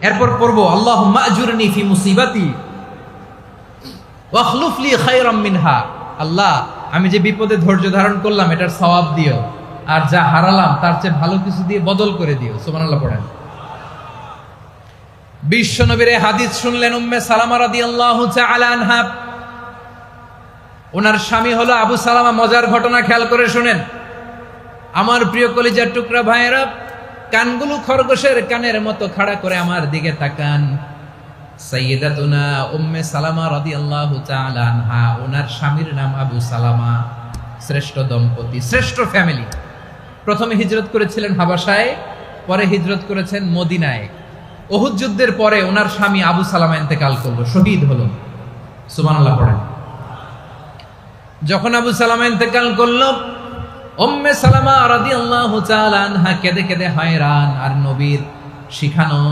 এরপর পড়বো আল্লাহুম্মা আজুরনি ফি মুসিবাতি ওয়াখলুফ লি খায়রাম মিনহা। আল্লাহ, আমি যে বিপদে ধৈর্য ধারণ করলাম এটার সওয়াব দিও, আর যা হারালাম তার চেয়ে ভালো কিছু দিয়ে বদল করে দিও। সুবহানাল্লাহ পড়েন। বিশ্ব নবীর হাদিস শুনলেন উম্মে সালামা রাদিয়াল্লাহু তাআলা আনহা। ওনার স্বামী হলো আবু সালামা। মজার ঘটনা খেয়াল করে শুনেন আমার প্রিয় কলিজার টুকরা ভাইয়েরা। কানগুলো খরগোশের কানের মতো খাড়া করে আমার দিকে তাকান। সাইয়্যিদাতুনা উম্মে সালামা রাদিয়াল্লাহু তাআলা আনহা, ওনার স্বামীর নাম আবু সালামা। শ্রেষ্ঠ দম্পতি, শ্রেষ্ঠ ফ্যামিলি। প্রথমে হিজরত করেছিলেন হাবাসায়, পরে হিজরত করেছেন মদিনায়। উহুদ যুদ্ধের পরে ওনার স্বামী আবু সালামা ইন্তেকাল করলো, শহীদ হলো। সুবহানাল্লাহ পড়েন। যখন আবু সালামা ইন্তেকাল করলো, উম্মে সালামা রাদিয়াল্লাহু তাআলা আনহা কেঁদে কেঁদে হয়রান। আর নবীর শিখানো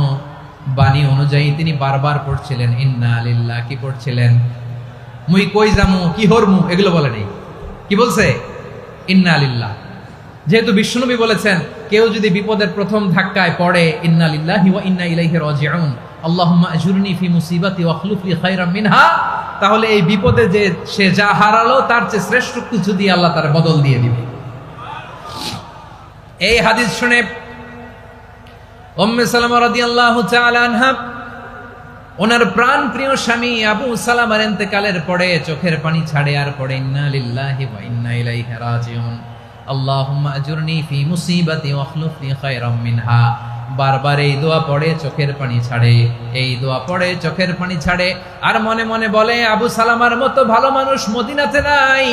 বাণী অনুযায়ী তিনি বারবার পড়ছিলেন ইন্না লিল্লাহ। কি পড়ছিলেন? মুই কই যামু, কি হরমু, এগুলো বলে নেই। কি বলছে? ইন্না লিল্লাহ। যেহেতু বিশ্বনবী বলেছেন কেউ যদি বিপদের প্রথম ধাক্কায় পড়ে ইন্না লিল্লাহি ওয়া ইন্না ইলাইহি রাজিউন, আল্লাহুম্মা আজুরনি ফি মুসিবাতি ওয়াখলুফ লি খায়রাম মিনহা, তাহলে এই বিপদে যে সে যা হারালো তার চেয়ে শ্রেষ্ঠ কিছু দিয়ে আল্লাহ তার বদল দিয়ে দিবে। এই হাদিস শুনে উম্মে সালামা রাদিয়াল্লাহু তাআলা আনহা ওনার প্রাণ প্রিয় স্বামী আবু সালামার ইন্তেকালের পরে চোখের পানি ছাড়ে আর পড়ে ইন্না লিল্লাহি ওয়া ইন্না ইলাইহি রাজিউন, আল্লাহুম্মা আজুরনি ফি মুসিবাতি ওয়াখলুফ লি খায়রাম মিনহা। বারবার এই দোয়া পড়ে চোখের পানি ছাড়ে, এই দোয়া পড়ে চোখের পানি ছাড়ে, আর মনে মনে বলে আবু সালামার মতো ভালো মানুষ মদিনাতে নাই,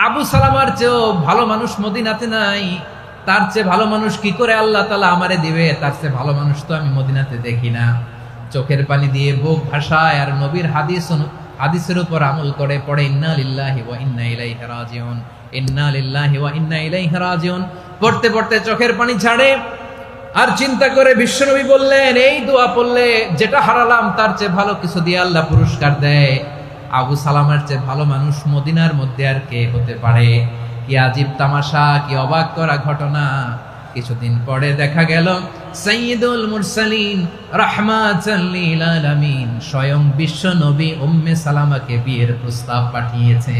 আবু সালামার চেয়েও ভালো মানুষ মদিনাতে নাই। তার চেয়ে ভালো মানুষ কি করে আল্লাহ তাআলা আমারে দিবে? তার চেয়ে ভালো মানুষ তো আমি মদিনাতে দেখি না। চোখের পানি দিয়ে বুক ভাসায় আর নবীর হাদিসের উপর আমল করে পড়ে ইন্না লিল্লাহি ওয়া ইন্না ইলাইহি রাজিউন, ইন্না লিল্লাহি ওয়া ইন্না ইলাইহি রাজিউন। পড়তে পড়তে চোখের পানি ছাড়ে আর চিন্তা করে বিশ্বনবী বললেন এই দোয়া পড়লে যেটা হারালাম তার চেয়ে ভালো কিছু দিয়ে আল্লাহ পুরস্কার দেয়। আবু সালামার চেয়ে ভালো মানুষ মদিনার মধ্যে আর কে হতে পারে? কি আজীব তামাশা, কি অবাক করা ঘটনা। কিছুদিন পরে দেখা গেল সাইয়্যিদুল মুরসালিন রাহমাতাল লিল আলামিন স্বয়ং বিশ্ব নবী উম্মে সালামাকে বিয়ের প্রস্তাব পাঠিয়েছে।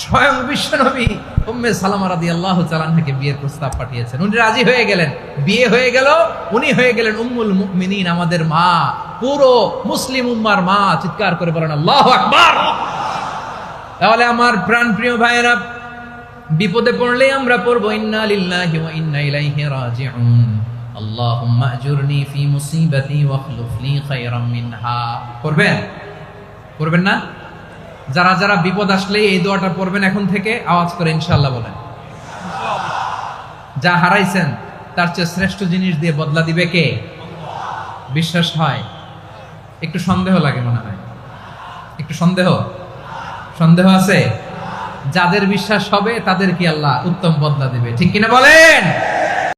স্বয়ং বিশ্ব নবী উম্মে সালামা রাদিয়াল্লাহু তাআলা আনহাকে বিয়ের প্রস্তাব পাঠিয়েছেন। উনি রাজি হয়ে গেলেন, বিয়ে হয়ে গেল। উনি হয়ে গেলেন উম্মুল মুমিনিন, আমাদের মা, পুরো মুসলিম উম্মার মা। চিৎকার করে বলেন আল্লাহু আকবার। তাহলে আমার প্রাণ প্রিয় ভাইয়েরা, বিপদে পড়লে আমরা পড়বো ইন্না লিল্লাহি ওয়া ইন্না ইলাইহি রাজিউন, আল্লাহুম্মা আজুরনি ফি মুসিবাতি ওয়াখলুফ লি খায়রাম মিনহা। পড়বেন? পড়বেন না? যারা যারা বিপদ আসলে এই দোয়াটা পড়বেন এখন থেকে আওয়াজ করে ইনশাআল্লাহ বলেন। যা হারাইছেন তার চেয়ে শ্রেষ্ঠ জিনিস দিয়ে বদলা দিবে কে? বিশ্বাস হয়? একটু সন্দেহ লাগে মনে হয়, একটু সন্দেহ আছে? যাদের বিশ্বাস হবে তাদের কি আল্লাহ উত্তম বদলা দিবে, ঠিক কিনা বলেন?